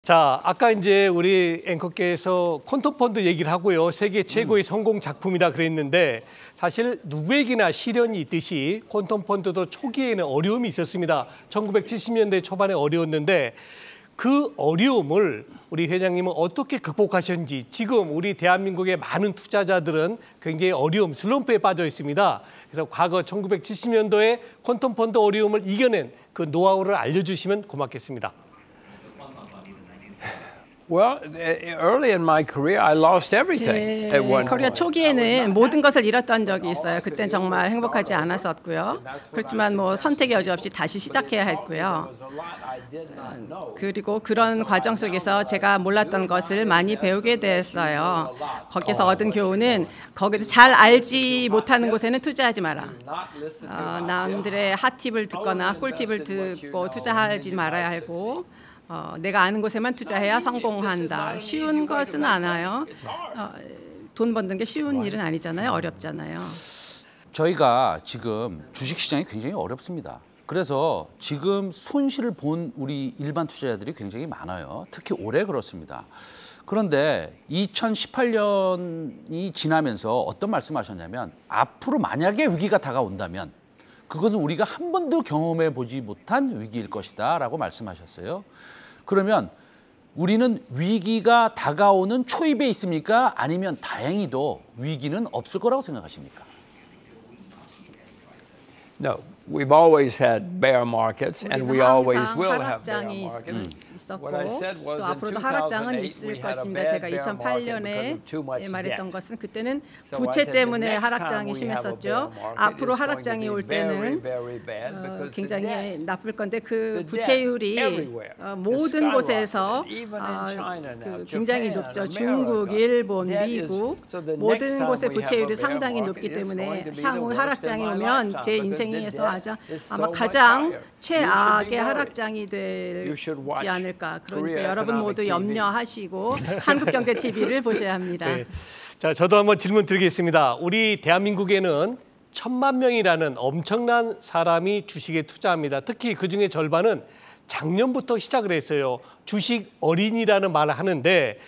자, 아까 이제 우리 앵커께서 퀀텀 펀드 얘기를 하고요. 세계 최고의 성공 작품이다 그랬는데 사실 누구에게나 시련이 있듯이 퀀텀 펀드도 초기에는 어려움이 있었습니다. 1970년대 초반에 어려웠는데 그 어려움을 우리 회장님은 어떻게 극복하셨는지 지금 우리 대한민국의 많은 투자자들은 굉장히 어려움, 슬럼프에 빠져 있습니다. 그래서 과거 1970년도에 퀀텀 펀드 어려움을 이겨낸 그 노하우를 알려주시면 고맙겠습니다. Well, early in my career, I lost everything. 제 커리어 초기에는 모든 것을 잃었던 적이 있어요. 그땐 정말 행복하지 않았었고요. 그렇지만 뭐 선택의 여지 없이 다시 시작해야 했고요. 그리고 그런 과정 속에서 제가 몰랐던 것을 많이 배우게 됐어요. 거기서 얻은 교훈은 거기서 잘 알지 못하는 곳에는 투자하지 마라. 남들의 핫팁을 듣거나 꿀팁을 듣고 투자하지 말아야 하고 내가 아는 곳에만 투자해야 성공한다. 쉬운 것은 않아요. 돈 버는 게 쉬운 일은 아니잖아요. 어렵잖아요. 저희가 지금 주식시장이 굉장히 어렵습니다. 그래서 지금 손실을 본 우리 일반 투자자들이 굉장히 많아요. 특히 올해 그렇습니다. 그런데 2018년이 지나면서 어떤 말씀하셨냐면 앞으로 만약에 위기가 다가온다면 그것은 우리가 한 번도 경험해 보지 못한 위기일 것이다 라고 말씀하셨어요. 그러면 우리는 위기가 다가오는 초입에 있습니까? 아니면 다행히도 위기는 없을 거라고 생각하십니까? No, we've always had bear markets, and we always will have bear 하락장이 markets. 있었고 What I said was 또 in 앞으로도 하락장은 2008 있을 we had a 것입니다. bad 제가 bear market because 2008년에 of too much 말했던 debt. 것은 그때는 So I 부채 said the 때문에 next time 하락장이 we have a 심했었죠. bear market 앞으로 is going 하락장이 to 올 be very, 때는 very bad because the 굉장히 debt, 나쁠 건데 그 the debt 부채율이 everywhere 모든 is 곳에서 skyrocketed, even in China now, 굉장히 Japan, 높죠. America. 중국, 일본, Debt is- 미국 so the next 모든 time 곳의 we have 부채율이 a bear 상당히 market, 높기 it's going 때문에 to be the 향후 worst 하락장이 in my 오면 lifetime 제 because the 인생에서 debt 아마 is so much 가장 higher. You should 최악의 be worried. 하락장이 You should 되지 watch 않을까. 그러니까 Korea 여러분 모두 Economic TV. 염려하시고 한국경제 TV를 보셔야 합니다. 네. 자, 저도 한번 질문 드리겠습니다. 우리 대한민국에는 1,000만 명이라는 엄청난 사람이 주식에 투자합니다. 특히 그중에 절반은 작년부터 시작을 했어요. 주식 어린이라는 말을 하는데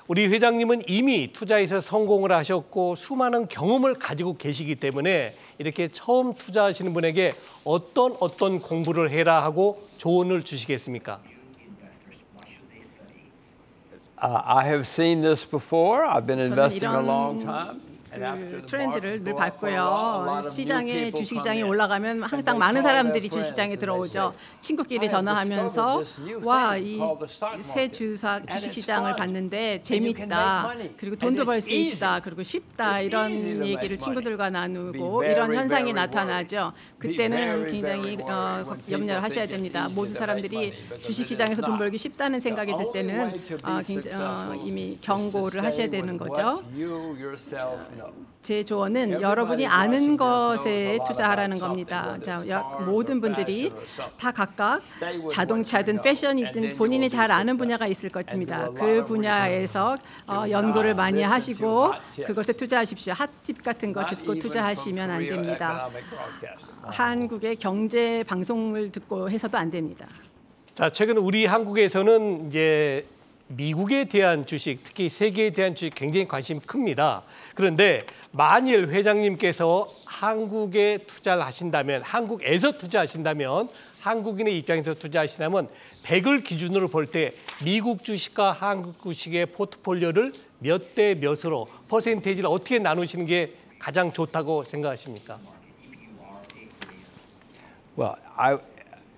우리 회장님은 이미 투자에서 성공을 하셨고 수많은 경험을 가지고 계시기 때문에 이렇게 처음 투자하시는 분에게 어떤 공부를 해라 하고 조언을 주시겠습니까? I have seen this before. I've been 저는 investing a 이런 long time. And after 그 the 트렌드를 늘 markets go up for a while, a 봤고요. lot of new 시장에 people 주식시장이 come in. 올라가면 And 항상 they 많은 call 사람들이 their friends 주식시장에 and they 들어오죠. say, 친구끼리 I have 전화하면서 discovered this new 와, thing called the stock 이 새 market. And it's 주식시장을 fun. 봤는데 And you can make 재밌다. money. 그리고 And 돈도 it's 벌 수 easy. 있다. 그리고 쉽다. It's 이런 easy to make 얘기를 money. 친구들과 Be 나누고 very, 이런 현상이 very 나타나죠. worried. 그때는 Be very, 굉장히 very worried when people 염려를 think 하셔야 it's 됩니다. easy 모든 to make 사람들이 money, because it 주식시장에서 is 돈 not. 벌기 쉽다는 생각이 들 The only 때는 way to be successful 이미 is to 경고를 하셔야 stay 되는 with 거죠. what you yourself know. 제 조언은 Everybody 여러분이 watching 아는 this knows a 것에 lot 투자하라는 about 겁니다. something, 자, whether it's cars 모든 or 분들이 fashion or something. 다 각각 Stay with what 자동차든 you know, and 패션이든 then you 본인이 will be 잘 아는 분야가 successful. 있을 And do a 것입니다. lot 그 of 분야에서 research. 연구를 Do 많이 not 하시고 listen to hot tips. 그것에 투자하십시오. 핫팁 같은 거 Not 듣고 even 투자하시면 안 from Korea 됩니다. Economic Broadcast. 한국의 경제 방송을 듣고 해서도 안 됩니다. 자, 최근 우리 한국에서는 이제 미국에 대한 주식, 특히 세계에 대한 주식 굉장히 관심이 큽니다. 그런데 만일 회장님께서 한국에 투자를 하신다면, 한국에서 투자하신다면, 한국인의 입장에서 투자하신다면 100을 기준으로 볼 때 미국 주식과 한국 주식의 포트폴리오를 몇 대 몇으로 퍼센테이지를 어떻게 나누시는 게 가장 좋다고 생각하십니까? Well,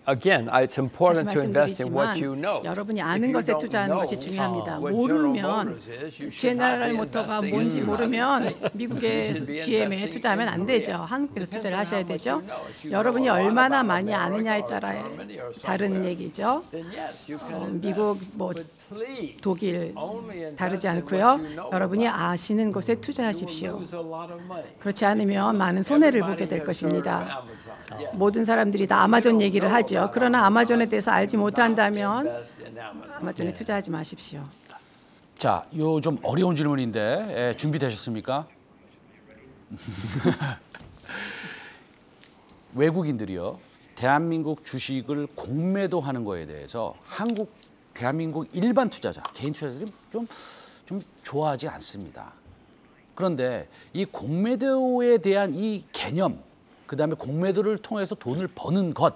again, it's important 다시 to invest in what 말씀드리지만 you know. 여러분이 If 아는 you 것에 don't 투자하는 know 것이 중요합니다. what General 모르면 Motors is, you should not 제너럴 be 모터가 investing 뭔지 in the 모르면 United States. You 미국의 should be GM에 investing 투자하면 in 안 Korea. 되죠. 한국에서 Depends 투자를 on 하셔야 how much 되죠. you know. If you know 여러분이 a lot 얼마나 about 많이 아느냐에 America or 따라 Germany or 다른 somewhere, 얘기죠. then yes, you can invest. 미국, 뭐 But please, 독일 only invest 다르지 in 않고요. what you know 여러분이 about. 아시는 곳에 You will 투자하십시오. lose a lot of money. 그렇지 않으면 많은 손해를 보게 될 것입니다. 모든 사람들이 다 아마존 얘기를 하죠. 그러나 아마존에 대해서 알지 못한다면 아마존에 투자하지 마십시오. 자, 요 좀 어려운 질문인데 준비되셨습니까? 외국인들이요, 대한민국 주식을 공매도하는 거에 대해서 한국 대한민국 일반 투자자, 개인 투자자들이 좀 좋아하지 않습니다. 그런데 이 공매도에 대한 이 개념, 그다음에 공매도를 통해서 돈을 버는 것,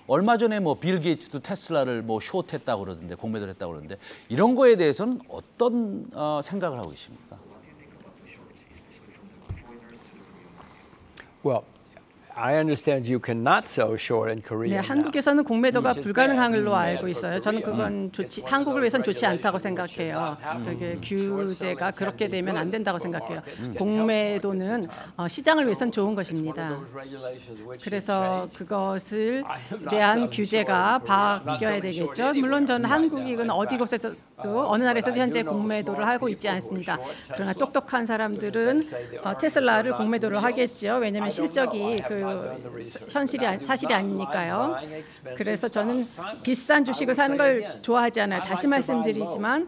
얼마 전에 뭐 빌 게이츠도 테슬라를 뭐 숏했다고 그러던데, 공매도를 했다고 그러는데, 이런 거에 대해서는 어떤 생각을 하고 계십니까? Well, I understand you cannot sell short in Korea. 네, now. 한국에서는 공매도가 Which is 불가능한 bad. 걸로 알고 있어요. 저는 그건 좋지, 한국을 위해서는 좋지 않다고 생각해요. 그게 규제가 그렇게 되면 안 된다고 생각해요. 공매도는 시장을 위해서는 좋은 것입니다. 그래서 그것을 대한 규제가 바뀌어야 되겠죠. 물론 저는 한국이건 어디 곳에서도 어느 나라에서도 현재 공매도를 하고 있지 않습니다. 그러나 똑똑한 사람들은 테슬라를 공매도를 하겠죠. 왜냐하면 실적이 그 사실이 아니니까요. 그래서 저는 비싼 주식을 사는 걸 좋아하지 않아요. 다시 말씀드리지만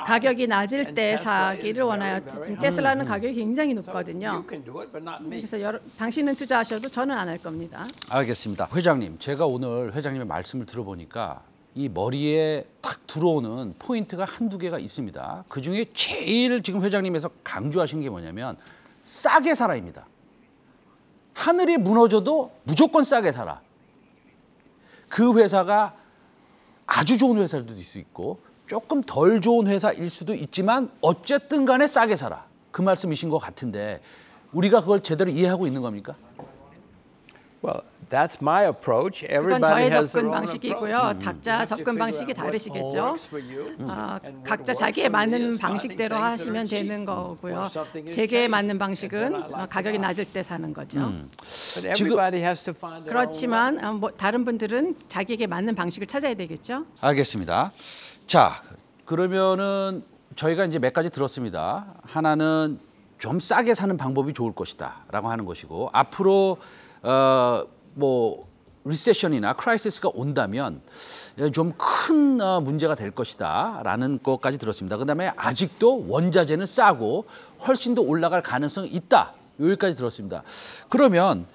가격이 낮을 때 사기를 원하여 지금 테슬라는 가격이 굉장히 높거든요. 그래서 당신은 투자하셔도 저는 안 할 겁니다. 알겠습니다. 회장님, 제가 오늘 회장님의 말씀을 들어보니까 이 머리에 딱 들어오는 포인트가 한두 개가 있습니다. 그중에 제일 지금 회장님에서 강조하시는 게 뭐냐면 싸게 사라입니다. 하늘이 무너져도 무조건 싸게 사라. 그 회사가 아주 좋은 회사일 수도 있고 조금 덜 좋은 회사일 수도 있지만 어쨌든 간에 싸게 사라. 그 말씀이신 것 같은데 우리가 그걸 제대로 이해하고 있는 겁니까? Well, that's my approach. 그건 Everybody 저의 has their 접근 own 방식이고요. approach. 각자 접근 방식이 다르시겠죠. 각자 자기에 맞는 방식대로 하시면 되는 거고요. 제게 맞는 방식은 가격이 낮을 때 사는 거죠. But everybody has to find their own 그렇지만 다른 분들은 자기에게 맞는 방식을 찾아야 되겠죠. 알겠습니다. 자, 그러면은 저희가 이제 몇 가지 들었습니다. 하나는 좀 싸게 사는 방법이 좋을 것이다라고 하는 것이고, 앞으로 뭐 리세션이나 크라이시스가 온다면 좀 큰 문제가 될 것이다라는 것까지 들었습니다. 그다음에 아직도 원자재는 싸고 훨씬 더 올라갈 가능성이 있다. 여기까지 들었습니다. 그러면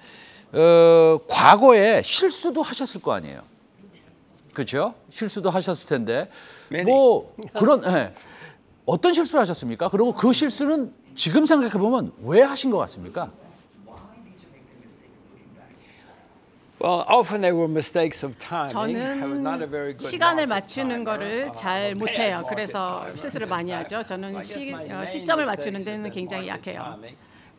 과거에 실수도 하셨을 거 아니에요. 그렇죠? 실수도 하셨을 텐데 뭐 그런 어떤 실수를 하셨습니까? 그리고 그 실수는 지금 생각해 보면 왜 하신 것 같습니까? Well, often they were mistakes of timing. I was not a very 저는 good 시간을 market 맞추는 timer. 거를 잘 못해요. 그래서 실수를 많이 하죠. 저는 시점을 맞추는 데는 굉장히 약해요.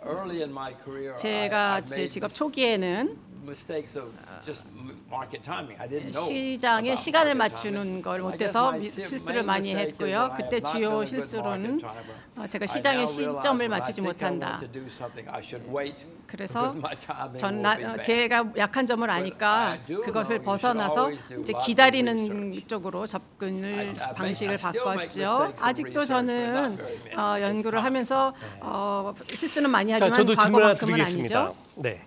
Early in my career, 제가 I 제 made 직업 초기에는 mistakes of just market timing. I didn't know 시장에 about 시간을 market timing. 맞추는 걸 I guess 못해서 my 실수를 main 많이 mistake is 했고요. I 그때 have not 주요 been a good 실수로는 market timer. 제가 I 시장의 now realize 시점을 when I 맞추지 think I 못한다. want to do something, I should wait 그래서 because my timing will be bad. 제가 약한 점을 아니까 그것을 벗어나서 이제 기다리는 쪽으로 접근을 방식을 바꿨죠. 아직도 저는 연구를 하면서 실수는 많이 자, 하지만 저도 질문 하나 과거만큼은 드리겠습니다. 아니죠. 네.